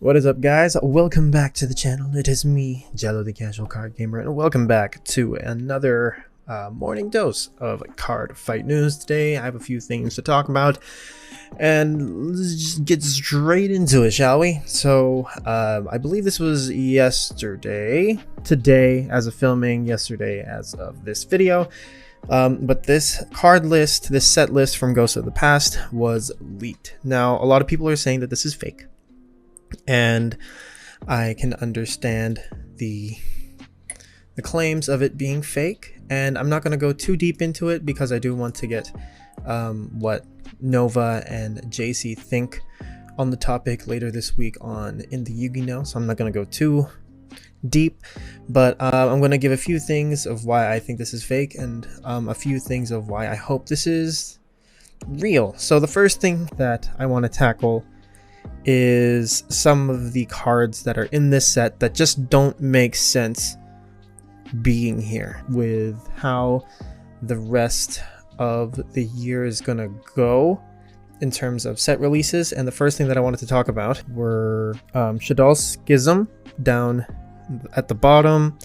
What is up, guys? Welcome back to the channel. It is me, Jello the Casual Card Gamer, and welcome back to another morning dose of card fight news. Today I have a few things to talk about, and let's just get straight into it, shall we? So I believe this was yesterday, today as of filming, yesterday as of this video, but this card list, this set list from Ghosts of the Past was leaked. Now a lot of people are saying that this is fake, and I can understand the claims of it being fake, and I'm not going to go too deep into it because I do want to get what Nova and JC think on the topic later this week on In the Yu-Gi-Know, so I'm not going to go too deep, but I'm going to give a few things of why I think this is fake, and a few things of why I hope this is real. So the first thing that I want to tackle is some of the cards that are in this set that just don't make sense being here with how the rest of the year is gonna go in terms of set releases. And the first thing that I wanted to talk about were Shaddoll Schism down at the bottom,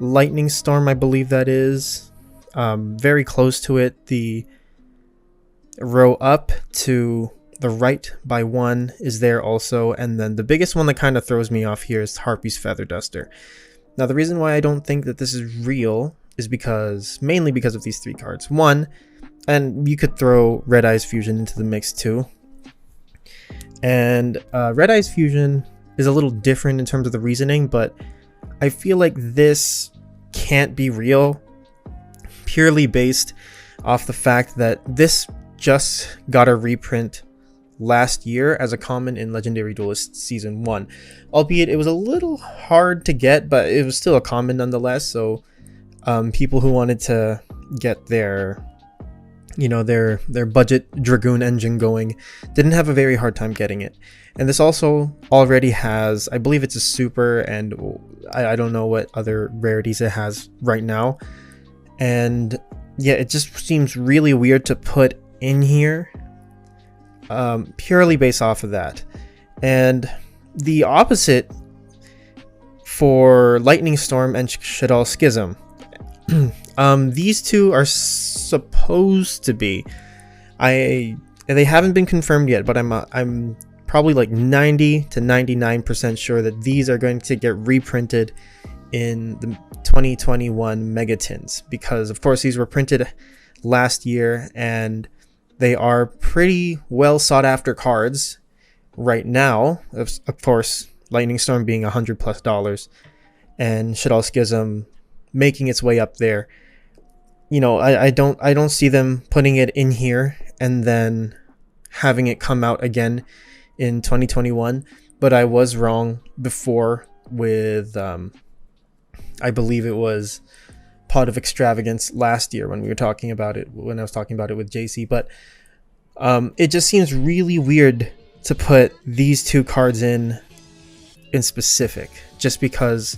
Lightning Storm, I believe that is, very close to it. The row up to the right by one is there also, and then the biggest one that kind of throws me off here is Harpy's Feather Duster. Now the reason why I don't think that this is real is mainly because of these three cards. One, and you could throw Red Eyes Fusion into the mix too, and Red Eyes Fusion is a little different in terms of the reasoning, but I feel like this can't be real purely based off the fact that this just got a reprint last year as a common in Legendary Duelist Season 1, albeit it was a little hard to get, but it was still a common nonetheless. So people who wanted to get their budget Dragoon engine going didn't have a very hard time getting it. And this also already has, I believe it's a super, and I don't know what other rarities it has right now. And yeah, it just seems really weird to put in here purely based off of that. And the opposite for Lightning Storm and Shaddoll Schism. These two are supposed to be, they haven't been confirmed yet, but I'm probably like 90 to 99% sure that these are going to get reprinted in the 2021 Megatins, because of course these were printed last year and they are pretty well sought after cards right now. Of course, Lightning Storm being $100+ and Shaddoll Schism making its way up there. You know, I don't see them putting it in here and then having it come out again in 2021. But I was wrong before with I believe it was Pot of Extravagance last year when we were talking about it, when I was talking about it with JC. But it just seems really weird to put these two cards in specific, just because,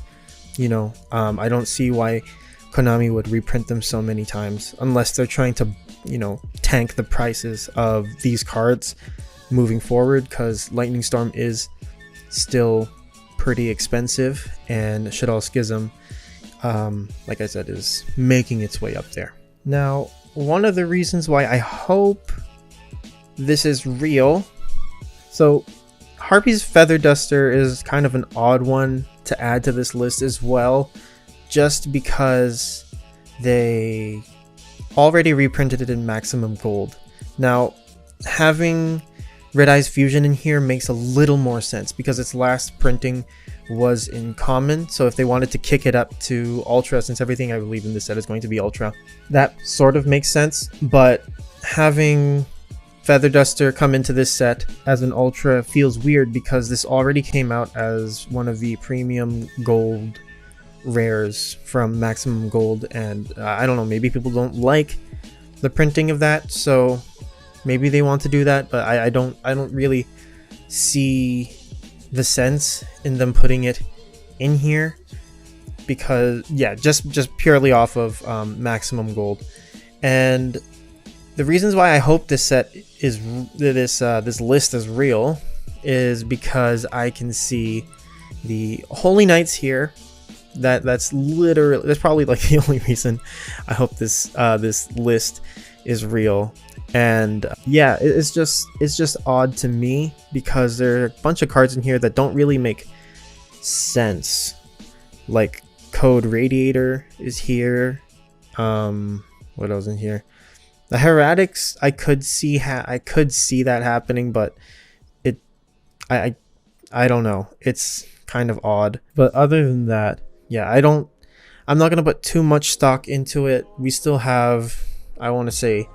you know, I don't see why Konami would reprint them so many times unless they're trying to, you know, tank the prices of these cards moving forward, because Lightning Storm is still pretty expensive and Shaddoll Schism, like I said, is making its way up there. Now, one of the reasons why I hope this is real, so Harpy's Feather Duster is kind of an odd one to add to this list as well, just because they already reprinted it in Maximum Gold. Now, having Red Eyes Fusion in here makes a little more sense because its last printing was in Common, so if they wanted to kick it up to Ultra, since everything I believe in this set is going to be Ultra, that sort of makes sense. But having Feather Duster come into this set as an Ultra feels weird because this already came out as one of the premium gold rares from Maximum Gold, and I don't know, maybe people don't like the printing of that, so maybe they want to do that, but I don't really see the sense in them putting it in here, because yeah, just purely off of Maximum Gold. And the reasons why I hope this set is this list is real is because I can see the Holy Knights here. That's probably like the only reason I hope this list is real. And yeah, it's just odd to me because there are a bunch of cards in here that don't really make sense. Like Code Radiator is here. What else in here? The Heretics, I could see that happening, but I don't know. It's kind of odd. But other than that, yeah, I'm not gonna put too much stock into it. We still have, I want to say,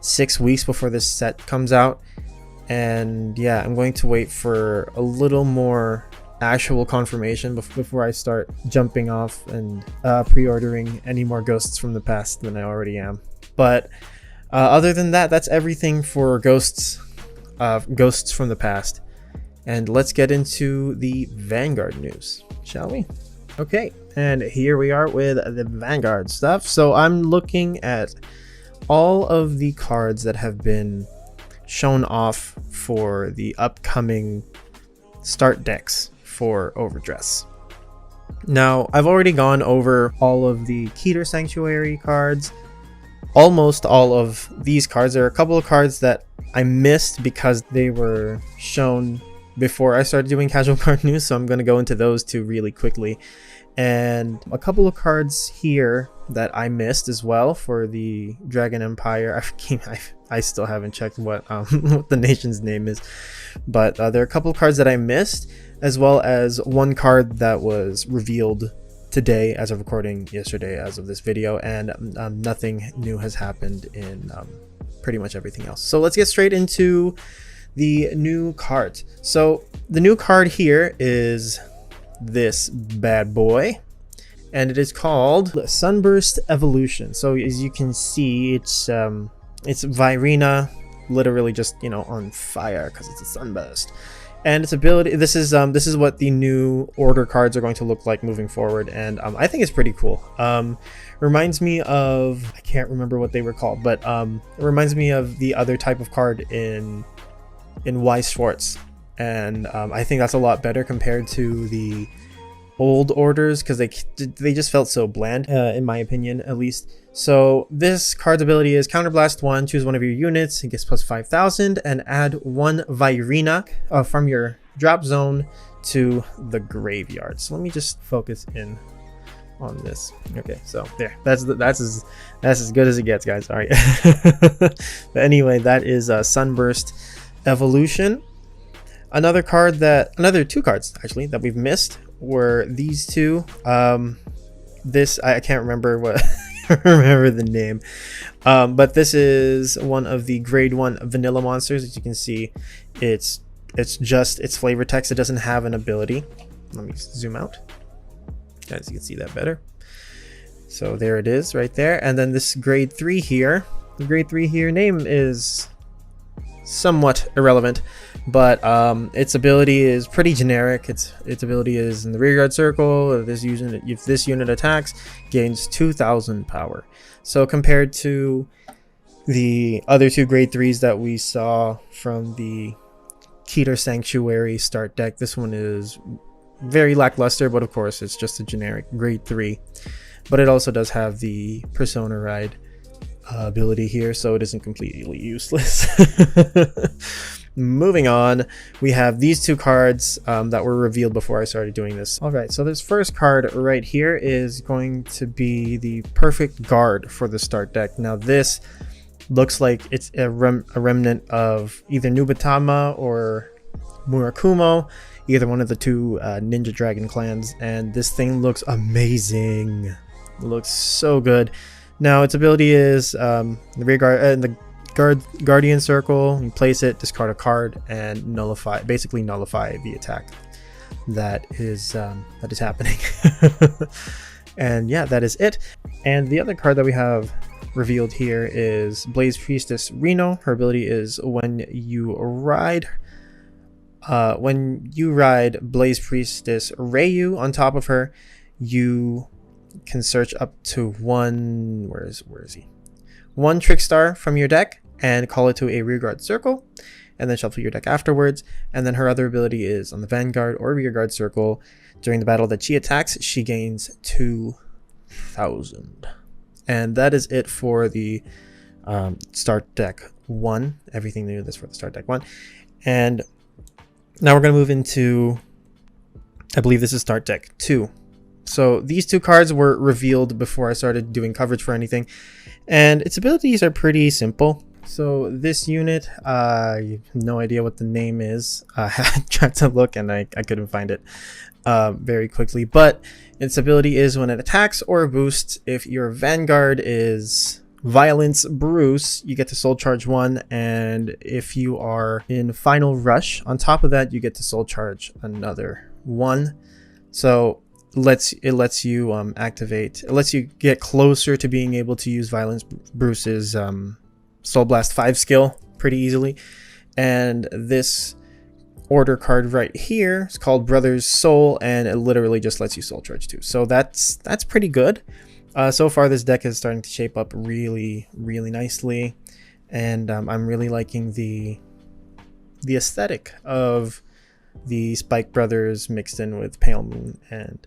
6 weeks before this set comes out, and yeah, I'm going to wait for a little more actual confirmation before I start jumping off and pre-ordering any more Ghosts from the Past than I already am. But other than that, that's everything for Ghosts from the Past. And let's get into the Vanguard news, shall we? Okay, and here we are with the Vanguard stuff. So I'm looking at all of the cards that have been shown off for the upcoming start decks for OverDress. Now, I've already gone over all of the Keter Sanctuary cards, almost all of these cards. There are a couple of cards that I missed because they were shown before I started doing casual card news, so I'm going to go into those two really quickly. And a couple of cards here that I missed as well for the Dragon Empire. I still haven't checked what what the nation's name is, but there are a couple of cards that I missed, as well as one card that was revealed today as of recording yesterday as of this video, and nothing new has happened in pretty much everything else. So let's get straight into the new cards. So the new card here is this bad boy, and it is called Sunburst Evolution. So as you can see, it's Vairina, literally just, you know, on fire because it's a sunburst. And its ability, this is what the new order cards are going to look like moving forward, and I think it's pretty cool. Reminds me of, I can't remember what they were called, but it reminds me of the other type of card in Y Schwartz, and I think that's a lot better compared to the old orders because they just felt so bland, in my opinion at least. So this card's ability is Counterblast 1, choose one of your units, it gets plus 5,000, and add 1 Vairina from your drop zone to the graveyard. So let me just focus in on this. Okay, so there, that's as good as it gets, guys. All right. But anyway, that is Sunburst Evolution. Another two cards actually that we've missed were these two. This I can't remember what remember the name, but this is one of the grade 1 vanilla monsters. As you can see, it's flavor text. It doesn't have an ability. Let me zoom out, guys, you can see that better. So there it is right there. And then this grade 3 here, the grade 3 here name is somewhat irrelevant, but its ability is pretty generic. Its ability is in the rearguard circle. If this unit attacks, gains 2,000 power. So compared to the other two grade 3s that we saw from the Keter Sanctuary start deck, this one is very lackluster, but of course it's just a generic grade 3. But it also does have the Persona Ride ability here, so it isn't completely useless. Moving on, we have these two cards that were revealed before I started doing this. All right, so this first card right here is going to be the perfect guard for the start deck. Now this looks like it's a remnant of either Nubatama or Murakumo, either one of the two Ninja Dragon clans, and this thing looks amazing. It looks so good. Now its ability is the rear guard in the guardian circle. You place it, discard a card, and basically nullify the attack that is happening. And yeah, that is it. And the other card that we have revealed here is Blaze Priestess Reno. Her ability is when you ride Blaze Priestess Ryu on top of her, you can search up to one, where is he? One Trickstar from your deck and call it to a rearguard circle. and then shuffle your deck afterwards. And then her other ability is on the Vanguard or Rearguard circle. During the battle that she attacks, she gains 2,000. And that is it for the Start Deck 1. Everything new that's for the Start Deck 1. And now we're going to move into, I believe this is Start Deck 2. So these two cards were revealed before I started doing coverage for anything. And its abilities are pretty simple. So this unit, I have no idea what the name is. I tried to look and I couldn't find it very quickly. But its ability is when it attacks or boosts, if your Vanguard is Violence Bruce, you get to Soul Charge 1. And if you are in Final Rush, on top of that, you get to Soul Charge another 1. So it lets you activate, it lets you get closer to being able to use Violence Bruce's Soul Blast 5 skill pretty easily. And this order card right here is called Brother's Soul, and it literally just lets you Soul Charge 2. So that's pretty good. So far this deck is starting to shape up really nicely, and I'm really liking the aesthetic of the Spike Brothers mixed in with Pale Moon and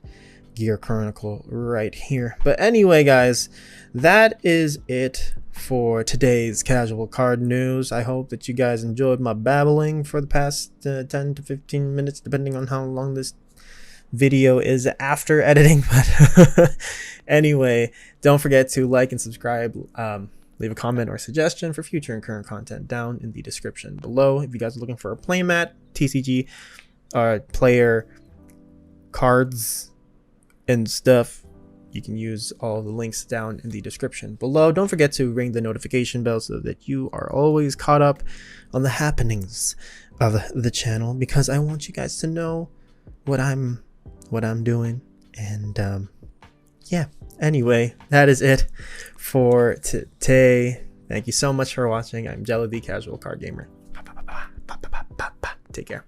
Gear Chronicle right here. But anyway, guys, that is it for today's casual card news. I hope that you guys enjoyed my babbling for the past 10 to 15 minutes, depending on how long this video is after editing. But anyway, don't forget to like and subscribe. Leave a comment or suggestion for future and current content down in the description below. If you guys are looking for a playmat, TCG, player cards and stuff, you can use all the links down in the description below. Don't forget to ring the notification bell so that you are always caught up on the happenings of the channel, because I want you guys to know what I'm doing. And yeah, anyway, that is it for today. Thank you so much for watching. I'm Jelly, the Casual Card Gamer. Take care.